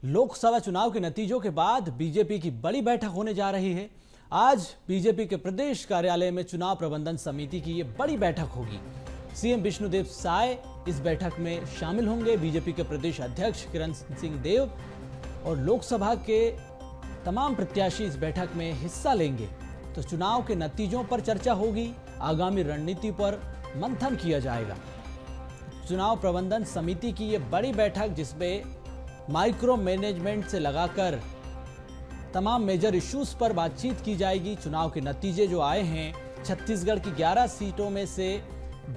लोकसभा चुनाव के नतीजों के बाद बीजेपी की बड़ी बैठक होने जा रही है। आज बीजेपी के प्रदेश कार्यालय में चुनाव प्रबंधन समिति की ये बड़ी बैठक होगी। सीएम विष्णुदेव साय इस बैठक में शामिल होंगे। बीजेपी के प्रदेश अध्यक्ष किरण सिंह देव और लोकसभा के तमाम प्रत्याशी इस बैठक में हिस्सा लेंगे। तो चुनाव के नतीजों पर चर्चा होगी, आगामी रणनीति पर मंथन किया जाएगा। चुनाव प्रबंधन समिति की ये बड़ी बैठक, जिसमें माइक्रो मैनेजमेंट से लगाकर तमाम मेजर इश्यूज पर बातचीत की जाएगी। चुनाव के नतीजे जो आए हैं, छत्तीसगढ़ की 11 सीटों में से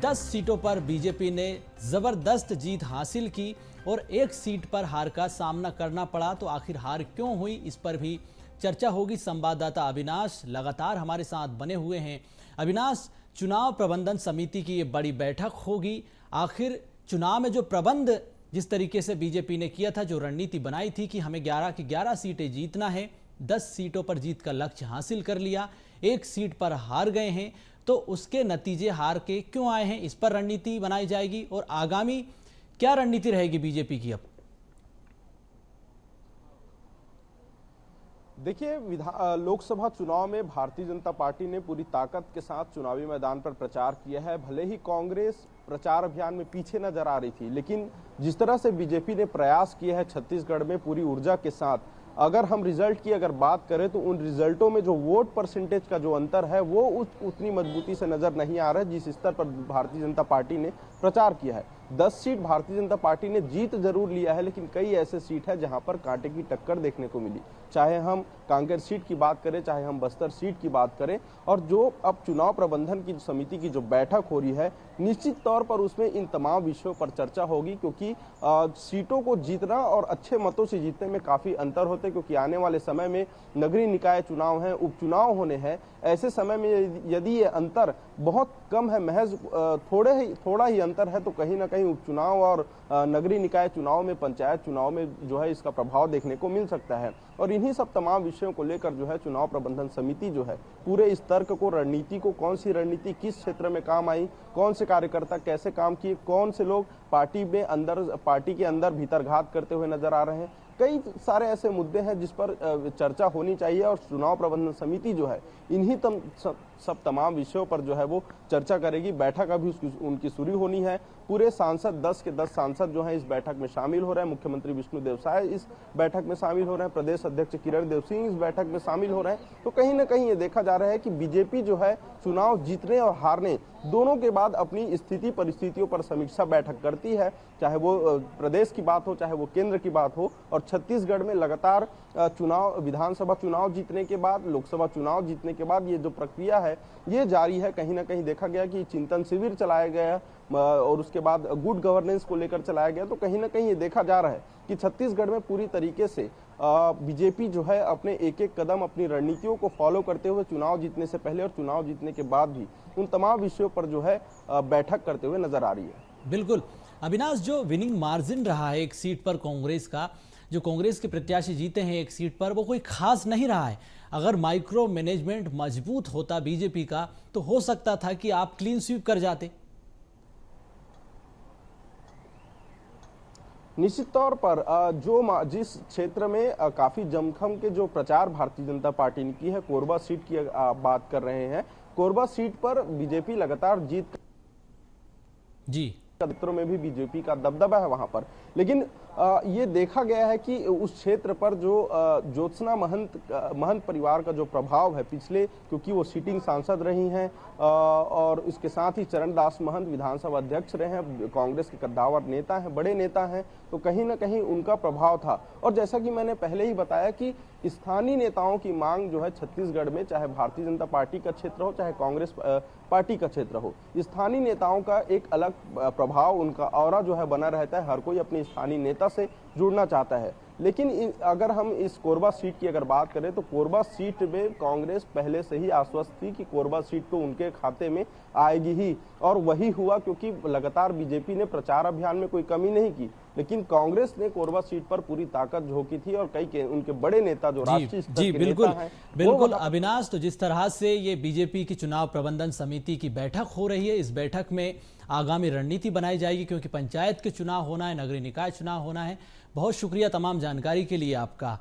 10 सीटों पर बीजेपी ने जबरदस्त जीत हासिल की और एक सीट पर हार का सामना करना पड़ा। तो आखिर हार क्यों हुई, इस पर भी चर्चा होगी। संवाददाता अविनाश लगातार हमारे साथ बने हुए हैं। अविनाश, चुनाव प्रबंधन समिति की ये बड़ी बैठक होगी। आखिर चुनाव में जो प्रबंध जिस तरीके से बीजेपी ने किया था, जो रणनीति बनाई थी कि हमें 11 की 11 सीटें जीतना है, 10 सीटों पर जीत का लक्ष्य हासिल कर लिया, एक सीट पर हार गए हैं, तो उसके नतीजे हार के क्यों आए हैं, इस पर रणनीति बनाई जाएगी। और आगामी क्या रणनीति रहेगी बीजेपी की अब? देखिए, लोकसभा चुनाव में भारतीय जनता पार्टी ने पूरी ताकत के साथ चुनावी मैदान पर प्रचार किया है। भले ही कांग्रेस प्रचार अभियान में पीछे नजर आ रही थी, लेकिन जिस तरह से बीजेपी ने प्रयास किया है छत्तीसगढ़ में पूरी ऊर्जा के साथ, अगर हम रिजल्ट की अगर बात करें तो उन रिजल्टों में जो वोट परसेंटेज का जो अंतर है वो उतनी मजबूती से नजर नहीं आ रहा है जिस स्तर पर भारतीय जनता पार्टी ने प्रचार किया है। 10 सीट भारतीय जनता पार्टी ने जीत जरूर लिया है, लेकिन कई ऐसे सीट है जहां पर कांटे की टक्कर देखने को मिली। चाहे हम कांकेर सीट की बात करें, चाहे हम बस्तर सीट की बात करें। और जो अब चुनाव प्रबंधन की समिति की जो बैठक हो रही है, निश्चित तौर पर उसमें इन तमाम विषयों पर चर्चा होगी, क्योंकि सीटों को जीतना और अच्छे मतों से जीतने में काफी अंतर होते हैं। क्योंकि आने वाले समय में नगरीय निकाय चुनाव है, उपचुनाव होने हैं। ऐसे समय में यदि ये अंतर बहुत कम है, महज थोड़ा ही अंतर है, तो कहीं ना कहीं उपचुनाव और नगरीय निकाय चुनाव में, पंचायत चुनाव में जो है इसका प्रभाव देखने को मिल सकता है। और इन्हीं सब तमाम विषयों को लेकर जो है चुनाव प्रबंधन समिति जो है पूरे इस तर्क को, रणनीति को, कौन सी रणनीति किस क्षेत्र में काम आई, कौन से कार्यकर्ता कैसे काम किए, कौन से लोग पार्टी के अंदर भीतरघात करते हुए नजर आ रहे हैं, कई सारे ऐसे मुद्दे हैं जिस पर चर्चा होनी चाहिए। और चुनाव प्रबंधन समिति जो है इन्हीं सब तमाम विषयों पर जो है वो चर्चा करेगी। बैठक अभी उनकी शुरू होनी है। पूरे सांसद 10 के 10 सांसद जो हैं इस बैठक में शामिल हो रहे हैं। मुख्यमंत्री विष्णुदेव साय इस बैठक में शामिल हो रहे हैं। प्रदेश अध्यक्ष किरण देव सिंह इस बैठक में शामिल हो रहे हैं। तो कहीं ना कहीं ये देखा जा रहा है कि बीजेपी जो है चुनाव जीतने और हारने दोनों के बाद अपनी स्थिति परिस्थितियों पर समीक्षा बैठक करती है, चाहे वो प्रदेश की बात हो, चाहे वो केंद्र की बात हो। और छत्तीसगढ़ में लगातार चुनाव, विधानसभा चुनाव जीतने के बाद, लोकसभा चुनाव जीतने के बाद ये जो प्रक्रिया है ये जारी है। कहीं ना कहीं देखा गया कि चिंतन शिविर चलाया गया और उसके बाद गुड गवर्नेंस को लेकर चलाया गया। तो कहीं ना कहीं ये देखा जा रहा है कि छत्तीसगढ़ में पूरी तरीके से बीजेपी जो है अपने एक एक कदम, अपनी रणनीतियों को फॉलो करते हुए चुनाव जीतने से पहले और चुनाव जीतने के बाद भी उन तमाम विषयों पर जो है बैठक करते हुए नजर आ रही है। बिल्कुल अविनाश, जो विनिंग मार्जिन रहा है एक सीट पर कांग्रेस का, जो कांग्रेस के प्रत्याशी जीते हैं एक सीट पर, वो कोई खास नहीं रहा है। अगर माइक्रो मैनेजमेंट मजबूत होता बीजेपी का, तो हो सकता था कि आप क्लीन स्वीप कर जाते। निश्चित तौर पर जिस क्षेत्र में काफी जमखम के जो प्रचार भारतीय जनता पार्टी ने की है, कोरबा सीट की बात कर रहे हैं। कोरबा सीट पर बीजेपी लगातार जीत जी, क्षेत्रों में भी बीजेपी का दबदबा है वहां पर। लेकिन ये देखा गया है कि उस क्षेत्र पर जो ज्योत्सना महंत परिवार का जो प्रभाव है पिछले, क्योंकि वो सिटिंग सांसद रही हैं और इसके साथ ही चरणदास महंत विधानसभा अध्यक्ष रहे हैं, कांग्रेस के कद्दावर नेता हैं, बड़े नेता हैं, तो कहीं ना कहीं उनका प्रभाव था। और जैसा कि मैंने पहले ही बताया कि स्थानीय नेताओं की मांग जो है छत्तीसगढ़ में, चाहे भारतीय जनता पार्टी का क्षेत्र हो, चाहे कांग्रेस पार्टी का क्षेत्र हो, स्थानीय नेताओं का एक अलग प्रभाव, उनका ऑरा जो है बना रहता है। हर कोई अपने स्थानीय नेता से जुड़ना चाहता है। लेकिन अगर हम इस कोरबा सीट की अगर बात करें तो कोरबा सीट में कांग्रेस पहले से ही आश्वस्त थी कि कोरबा सीट तो उनके खाते में आएगी ही, और वही हुआ, क्योंकि लगातार बीजेपी ने प्रचार अभियान में कोई कमी नहीं की, लेकिन कांग्रेस ने कोरबा सीट पर पूरी ताकत झोंकी थी। और कई उनके बड़े नेता जो राष्ट्रीय स्तर के नेता हैं, बिल्कुल अविनाश, तो जिस तरह से ये बीजेपी की चुनाव प्रबंधन समिति की बैठक हो रही है, इस बैठक में आगामी रणनीति बनाई जाएगी, क्योंकि पंचायत के चुनाव होना है, नगरीय निकाय चुनाव होना है। बहुत शुक्रिया तमाम जानकारी के लिए आपका।